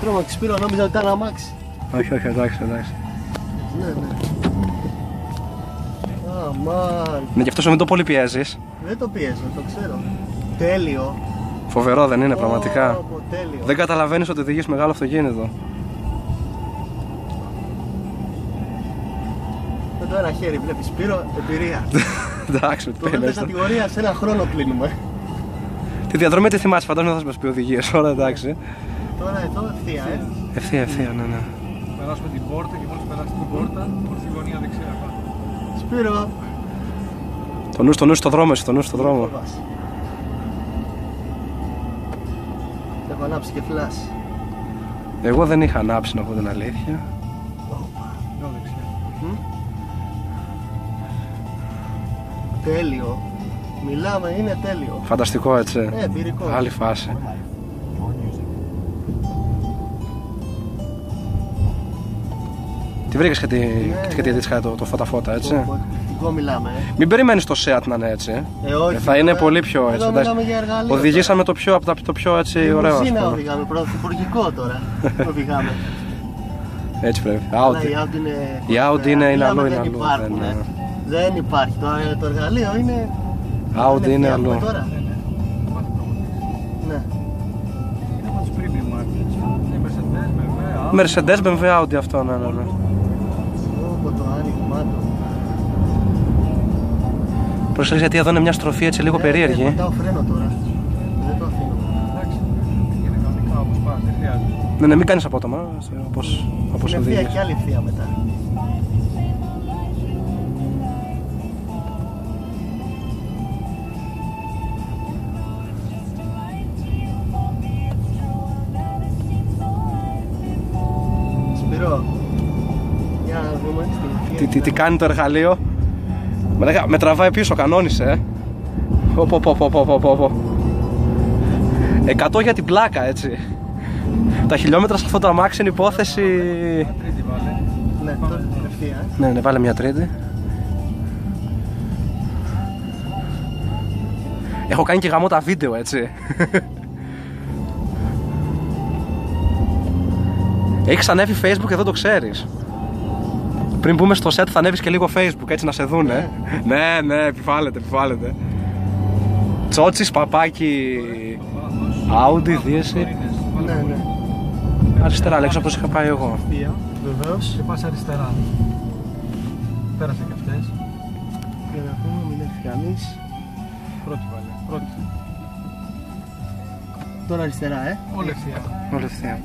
τρόμαξε, Σπύρο, νόμιζα ότι ήταν αμάξι. Όχι, όχι, εντάξει, εντάξει. Ναι, ναι. Αμάν. Ναι, γι' αυτό σου μην το πολύ πιέζεις. Δεν το πιέζω, το ξέρω. Τέλειο. Φοβερό δεν είναι πραγματικά. Τέλειο. Δεν καταλαβαίνεις ότι οδηγείς μεγάλο αυτοκίνητο. Με το ένα χέρι βλέπεις, Σπύρο, εμπειρία. Εντάξει, Το δεύτερη κατηγορία σε ένα χρόνο κλείνουμε. Τη διαδρομή τη θυμάσαι, φαντάζομαι θα μας πει οδηγίες. Όλα εντάξει. Τώρα εδώ ευθεία, Ευθεία, ευθεία, ναι, ναι. Περάσουμε την πόρτα και μόλις περάσει την πόρτα, ορθή γωνία δεξιά πάνω. Σπύρο. Το νου στο δρόμο, εσύ, το νου στο δρόμο. Έχω ανάψει και φλάς. Εγώ δεν είχα ανάψει, να πω την αλήθεια. Εδώ δεξιά. Τέλειο. Μιλάμε, είναι τέλειο. Φανταστικό, έτσι. Εμπειρικό. Άλλη φάση. Τι βρήκες και τι έδειξα το φώτα-φώτα, έτσι. Εκπληκτικό μιλάμε. Μην περιμένεις το Seat να είναι έτσι. Όχι, θα είναι πολύ πιο έτσι. Μιλάμε για εργαλείο. Οδηγήσαμε το πιο έτσι ωραίο. Λιμουζίνα οδηγάμε, πρωθυπουργικό τώρα. Οδηγάμε. Έτσι πρέπει. Η Audi είναι αλλού. Δεν υπάρχει. Το εργαλείο είναι. Audi είναι αλλού. Τώρα. Ναι. Είναι από τις premium markets. Mercedes, BMW, Audi αυτό, ναι. Ω, το άνοιγμά του. Προσέξτε, γιατί εδώ είναι μια στροφή έτσι λίγο περίεργη. Πατάω φρένο τώρα. Δεν το αφήνω. Εντάξει, είναι κανονικά όπως πας, δεν χρειάζεται. Ναι, μην κάνεις απότομα, όπως Είναι ευθεία οδηγείς. και άλλη ευθεία μετά. Σπυρό, για να δούμε στην ευθεία. Τι κάνει το εργαλείο. Με τραβάει πίσω, κανόνισε. 100 για την πλάκα, έτσι. Τα χιλιόμετρα σε αυτό το αμάξι είναι υπόθεση. Τρίτη βάλε. Ναι, τώρα την ευθεία. Ναι, βάλε μια τρίτη. Έχω κάνει και γαμό τα βίντεο, έτσι. Έχεις ανέβει Facebook και δεν το ξέρεις. Πριν μπούμε στο set θα ανέβεις και λίγο Facebook, έτσι να σε δούνε. Ναι, επιβάλλεται. Τσότσις, παπάκι, Audi, δίεση. Ναι. Αριστερά, λέξω όπως είχα πάει εγώ. Βεβαίως. Και πας αριστερά. Πέρασε και αυτές. Για να πούμε, μην έρθει κανείς. Πρώτη βάλε. Πρώτη. Τώρα αριστερά, Όλη ευθεία. Όλη ευθεία.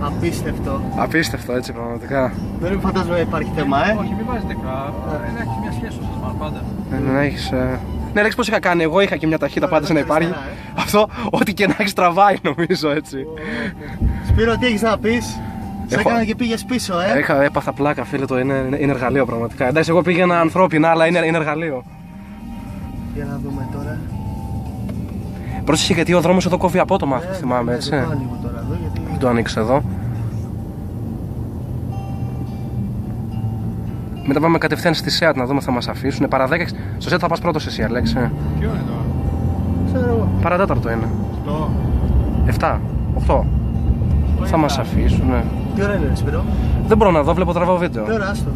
Απίστευτο. Απίστευτο, έτσι πραγματικά. Δεν φαντάζομαι υπάρχει θέμα, Όχι, μην βάζετε κάπου. Να έχει μια σχέση σας μάλλον πάντα. Να έχεις... Ναι, λέξεις πως είχα κάνει, εγώ είχα και μια ταχύτητα πάντα να υπάρχει. Αυτό, ό,τι και να έχεις τραβάει νομίζω, έτσι. Σπύρο, τι έχεις να πεις? Σε έκανα και πήγες πίσω, Έπαθα πλάκα, φίλε, είναι εργαλείο πραγματικά. Εντάξει, εγώ πήγαινα ανθρώπινα, αλλά είναι εργαλείο. Για να δούμε τώρα. Πρόσεχε, γιατί ο δρόμος εδώ κόβει απότομα, θυμάμαι, έτσι. Δεν το ανοίγω τώρα εδώ, γιατί... Δεν το ανοίξω εδώ. Μετά πάμε κατευθείαν στη Seat να δούμε αν θα μας αφήσουν. Παρά 10, στο Seat θα πας πρώτος εσύ, Αλέξη. Ποιο είναι τώρα? Ξέρω εγώ. Παρατέταρτο είναι. 8. 7, 8. Θα μας αφήσουν, ναι. Τι ώρα είναι, Σπύρο? Δεν μπορώ να δω, βλέπω τραβάω βίντεο. Τι ώρα, άστο,